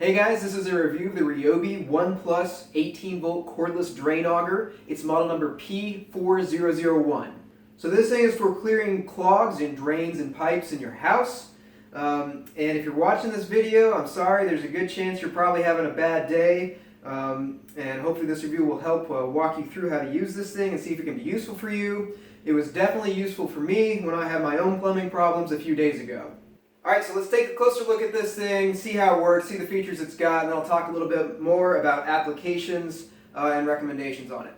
Hey guys, this is a review of the Ryobi One Plus 18 volt cordless drain auger. It's model number P4001. So this thing is for clearing clogs and drains and pipes in your house. And if you're watching this video, I'm sorry, there's a good chance you're probably having a bad day. And hopefully this review will help walk you through how to use this thing and see if it can be useful for you. It was definitely useful for me when I had my own plumbing problems a few days ago. Alright, so let's take a closer look at this thing, see how it works, see the features it's got, and then I'll talk a little bit more about applications and recommendations on it.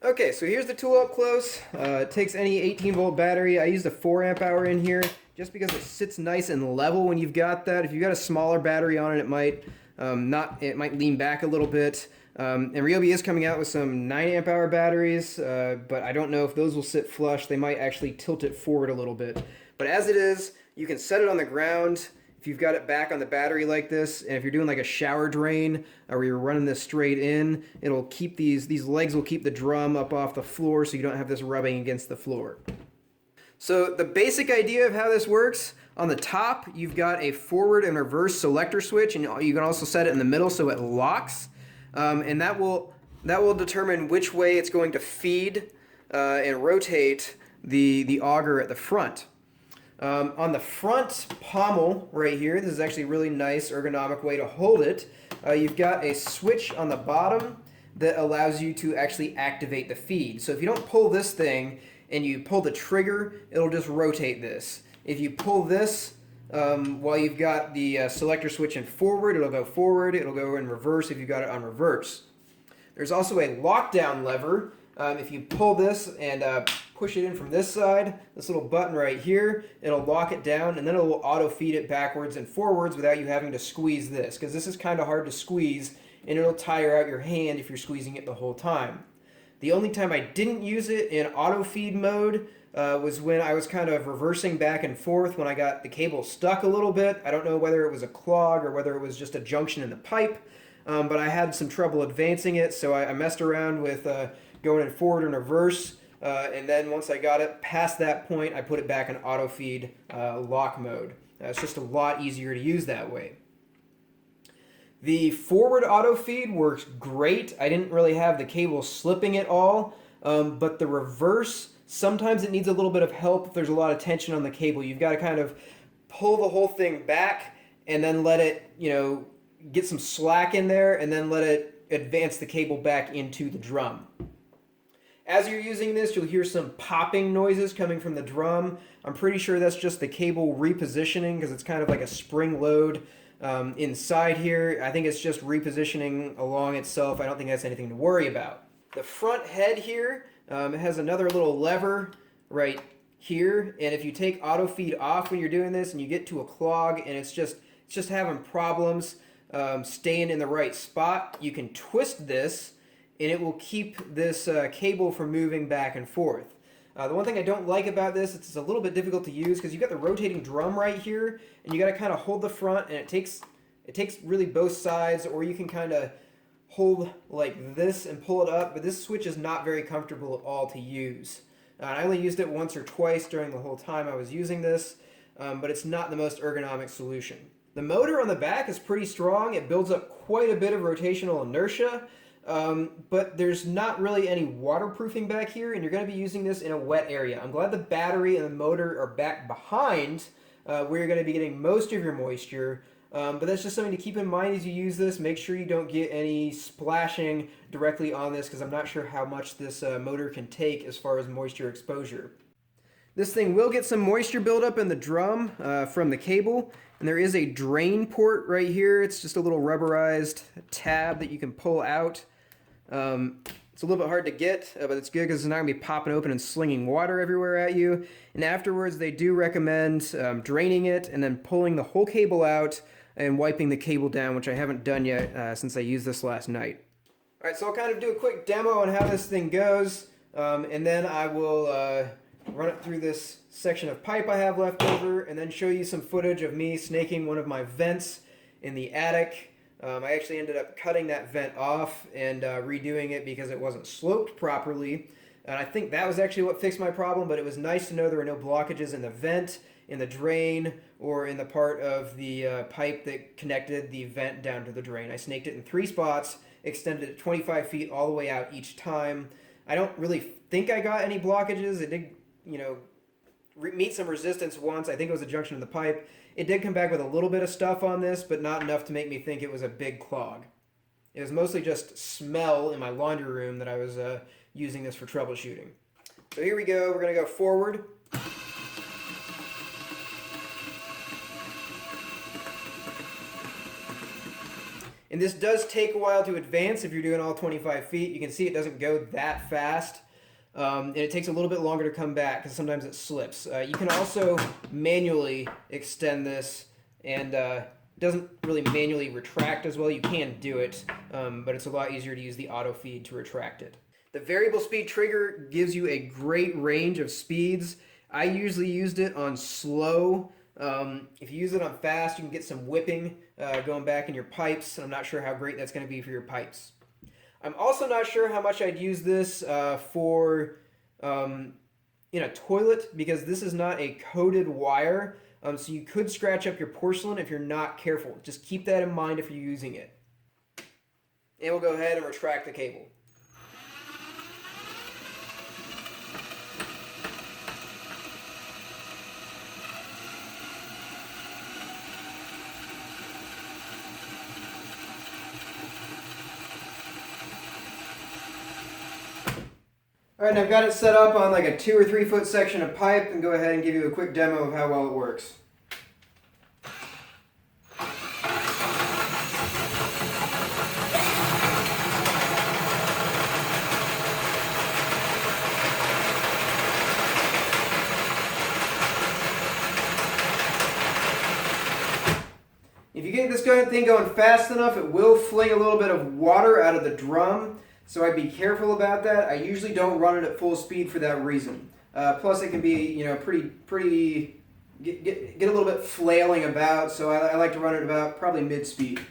Okay, so here's the tool up close. It takes any 18 volt battery. I used a 4 amp hour in here just because it sits nice and level when you've got that. If you've got a smaller battery on it, it might lean back a little bit. And Ryobi is coming out with some 9 amp hour batteries, but I don't know if those will sit flush. They might actually tilt it forward a little bit. But as it is, you can set it on the ground if you've got it back on the battery like this, and if you're doing like a shower drain or you're running this straight in, it'll keep these legs will keep the drum up off the floor so you don't have this rubbing against the floor. So the basic idea of how this works, on the top you've got a forward and reverse selector switch, and you can also set it in the middle so it locks, and that will determine which way it's going to feed and rotate the auger at the front. On the front pommel right here, this is actually a really nice ergonomic way to hold it. You've got a switch on the bottom that allows you to actually activate the feed. So if you don't pull this thing and you pull the trigger, it'll just rotate this. If you pull this while you've got the selector switch in forward, it'll go forward. It'll go in reverse if you've got it on reverse. There's also a lockdown lever. If you pull this and push it in from this side, this little button right here, it'll lock it down, and then it will auto feed it backwards and forwards without you having to squeeze this, because this is kind of hard to squeeze and it'll tire out your hand if you're squeezing it the whole time. The only time I didn't use it in auto feed mode was when I was kind of reversing back and forth when I got the cable stuck a little bit. I don't know whether it was a clog or whether it was just a junction in the pipe, but I had some trouble advancing it, so I messed around with going in forward and reverse, and then once I got it past that point, I put it back in auto feed lock mode. It's just a lot easier to use that way. The forward auto feed works great. I didn't really have the cable slipping at all, but the reverse, sometimes it needs a little bit of help if there's a lot of tension on the cable. You've got to kind of pull the whole thing back and then let it, get some slack in there, and then let it advance the cable back into the drum. As you're using this, you'll hear some popping noises coming from the drum. I'm pretty sure that's just the cable repositioning, because it's kind of like a spring load inside here. I think it's just repositioning along itself. I don't think that's anything to worry about. The front head here has another little lever right here, and if you take auto feed off when you're doing this and you get to a clog and it's just having problems staying in the right spot, you can twist this and it will keep this cable from moving back and forth. The one thing I don't like about this, it's a little bit difficult to use because you've got the rotating drum right here, and you got to kind of hold the front, and it takes really both sides, or you can kind of hold like this and pull it up, but this switch is not very comfortable at all to use. I only used it once or twice during the whole time I was using this, but it's not the most ergonomic solution. The motor on the back is pretty strong. It builds up quite a bit of rotational inertia, but there's not really any waterproofing back here, and you're going to be using this in a wet area. I'm glad the battery and the motor are back behind where you're going to be getting most of your moisture, but that's just something to keep in mind as you use this. Make sure you don't get any splashing directly on this, because I'm not sure how much this motor can take as far as moisture exposure. This thing will get some moisture buildup in the drum from the cable, and there is a drain port right here. It's just a little rubberized tab that you can pull out. It's a little bit hard to get, but it's good because it's not going to be popping open and slinging water everywhere at you. And afterwards, they do recommend draining it and then pulling the whole cable out and wiping the cable down, which I haven't done yet since I used this last night. All right, so I'll kind of do a quick demo on how this thing goes, and then I will run it through this section of pipe I have left over, and then show you some footage of me snaking one of my vents in the attic. I actually ended up cutting that vent off and redoing it because it wasn't sloped properly. And I think that was actually what fixed my problem, but it was nice to know there were no blockages in the vent in the drain or in the part of the pipe that connected the vent down to the drain. I snaked it in 3 spots, extended it 25 feet all the way out each time. I don't really think I got any blockages. It did, meet some resistance once. I think it was a junction in the pipe. It did come back with a little bit of stuff on this, but not enough to make me think it was a big clog. It was mostly just smell in my laundry room that I was using this for troubleshooting. So here we go. We're going to go forward. And this does take a while to advance if you're doing all 25 feet. You can see it doesn't go that fast. And it takes a little bit longer to come back because sometimes it slips. You can also manually extend this, and it doesn't really manually retract as well. You can do it, but it's a lot easier to use the auto feed to retract it. The variable speed trigger gives you a great range of speeds. I usually used it on slow. If you use it on fast, you can get some whipping going back in your pipes. I'm not sure how great that's going to be for your pipes. I'm also not sure how much I'd use this for in a toilet, because this is not a coated wire, so you could scratch up your porcelain if you're not careful. Just keep that in mind if you're using it. And we'll go ahead and retract the cable. Alright, and I've got it set up on like a 2 or 3 foot section of pipe, and go ahead and give you a quick demo of how well it works. If you get this thing going fast enough, it will fling a little bit of water out of the drum. So I'd be careful about that. I usually don't run it at full speed for that reason. Plus, it can be, get a little bit flailing about. So I like to run it about probably mid-speed.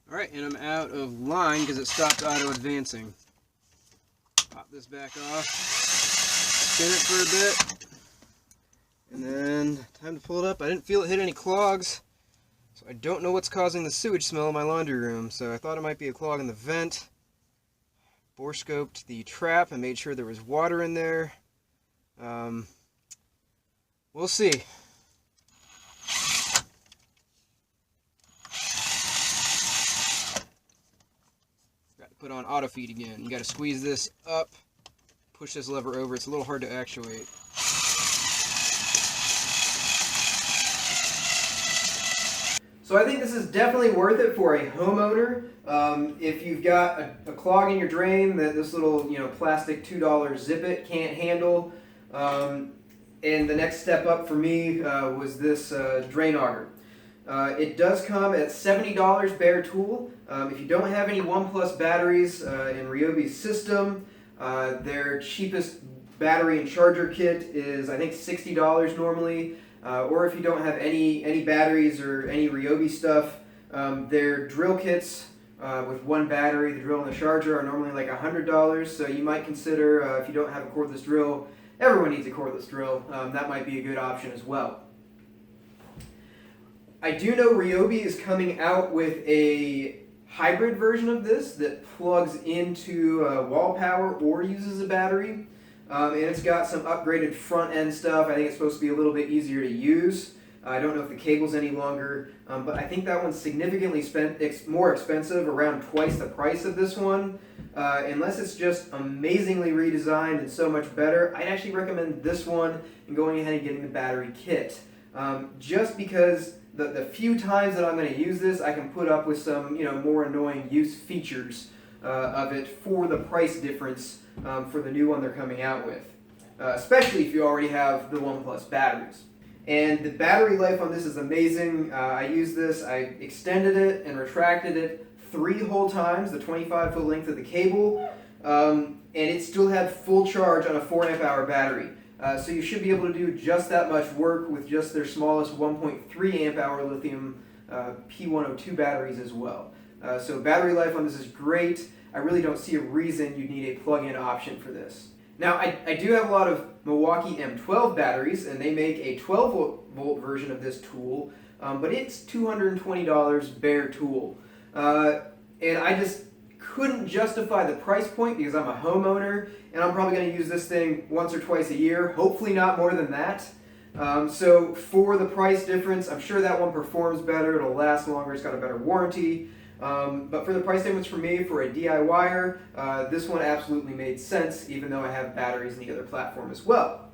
Alright, and I'm out of line because it stopped auto-advancing. Pop this back off, spin it for a bit, and then time to pull it up. I didn't feel it hit any clogs, so I don't know what's causing the sewage smell in my laundry room, so I thought it might be a clog in the vent. Borescoped the trap and made sure there was water in there. We'll see. Put on auto feed again. You got to squeeze this up, push this lever over. It's a little hard to actuate. So I think this is definitely worth it for a homeowner. If you've got a clog in your drain that this little plastic $2 Zip-It can't handle, and the next step up for me was this drain auger. It does come at $70 bare tool. If you don't have any 1+ batteries in Ryobi's system, their cheapest battery and charger kit is I think $60 normally. Or if you don't have any batteries or any Ryobi stuff, their drill kits with 1 battery, the drill and the charger, are normally like $100. So you might consider, if you don't have a cordless drill, everyone needs a cordless drill, that might be a good option as well. I do know Ryobi is coming out with a hybrid version of this that plugs into wall power or uses a battery. And it's got some upgraded front end stuff. I think it's supposed to be a little bit easier to use. I don't know if the cable's any longer, but I think that one's significantly more expensive, around twice the price of this one. Unless it's just amazingly redesigned and so much better, I'd actually recommend this one and going ahead and getting the battery kit. Just because the few times that I'm going to use this, I can put up with some more annoying use features of it for the price difference for the new one they're coming out with, especially if you already have the 1+ batteries. And the battery life on this is amazing. I used this, I extended it and retracted it 3 whole times, the 25-foot length of the cable, and it still had full charge on a 4 amp hour battery. So you should be able to do just that much work with just their smallest 1.3 amp hour lithium P102 batteries as well. So battery life on this is great. I really don't see a reason you'd need a plug-in option for this. Now, I do have a lot of Milwaukee M12 batteries, and they make a 12-volt version of this tool, but it's $220 bare tool. And I just couldn't justify the price point because I'm a homeowner, and I'm probably going to use this thing once or twice a year, hopefully not more than that. So for the price difference, I'm sure that one performs better, it'll last longer, it's got a better warranty. But for the price difference for me, for a DIYer, this one absolutely made sense, even though I have batteries in the other platform as well.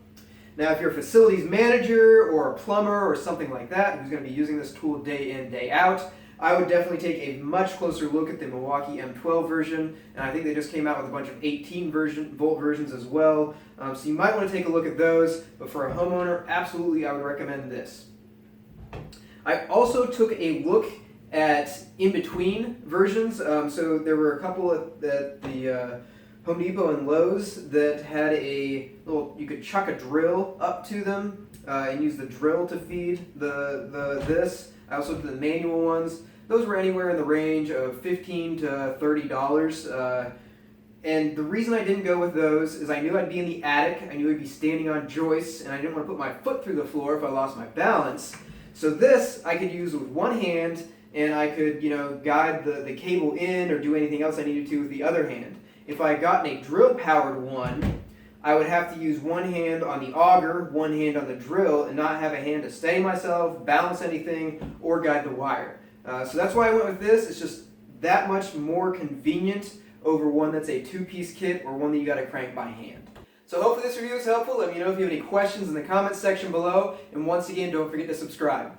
Now, if you're a facilities manager or a plumber or something like that who's going to be using this tool day in, day out, I would definitely take a much closer look at the Milwaukee M12 version, and I think they just came out with a bunch of 18-volt versions as well, so you might want to take a look at those, but for a homeowner, absolutely I would recommend this. I also took a look at in-between versions. So there were a couple at the Home Depot and Lowe's that had a little, you could chuck a drill up to them and use the drill to feed this. I also did the manual ones. Those were anywhere in the range of $15 to $30. And the reason I didn't go with those is I knew I'd be in the attic, I knew I'd be standing on joists, and I didn't want to put my foot through the floor if I lost my balance. So this I could use with one hand, and I could, guide the cable in or do anything else I needed to with the other hand. If I had gotten a drill-powered one, I would have to use one hand on the auger, one hand on the drill, and not have a hand to steady myself, balance anything, or guide the wire. So that's why I went with this. It's just that much more convenient over one that's a two-piece kit or one that you got to crank by hand. So hopefully this review is helpful. Let me know if you have any questions in the comments section below. And once again, don't forget to subscribe.